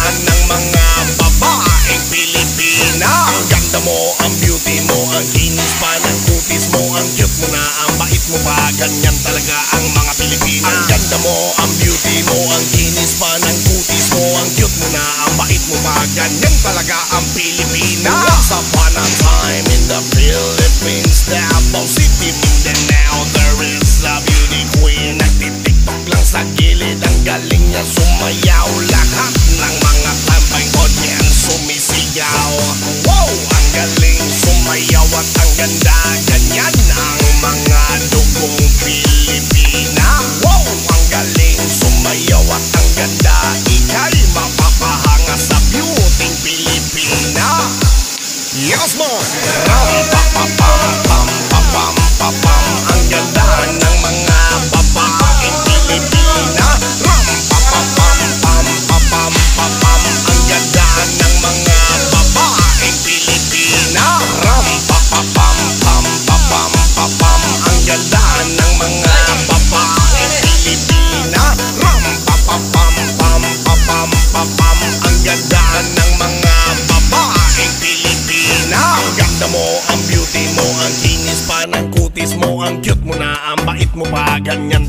ng mga babaeng Pilipina. Ang ganda mo, ang beauty mo, ang kinis pa ng kutis mo, ang cute mo na, ang bait mo pa, ganyan talaga ang mga Pilipina. Ang ganda mo, ang beauty mo, ang kinis pa ng kutis mo, ang cute mo na, ang bait mo pa, ganyan talaga ang Pilipina. Once upon a time in the Philippines, Davao City, Mindanao, there is a beauty queen. Nagtitiktok lang sa gilid, ang galing niya sumayaw. Lahat ng mga tambay audience sumisigaw. Wow, ang galing sumayaw at ang ganda, ganyan ang mga dugong Pilipina. Wow, ang galing sumayaw at ang ganda, ika'y mapapahanga sa beauty Pilipina. Yes man! Ram-pa-pa-pam-pam-pam-pam-pam. Ang ganda ng mga babaeng Pilipina. Ram-pa-pa-pam-pam-pam-pam-pam. Ang ganda ng mga babaeng Pilipina. Ram-pa-pa-pam-pam-pam-pam-pam. Ang ganda ng mga babaeng Pilipina. Ram-pa-pa-pam-pam-pam-pam-pam. Ang ganda ng mga babaeng Pilipina. Ang ganda mo, ang beauty mo, ang kinis pa ng kutis mo, ang cute mo na, ang bait mo pa, ganyan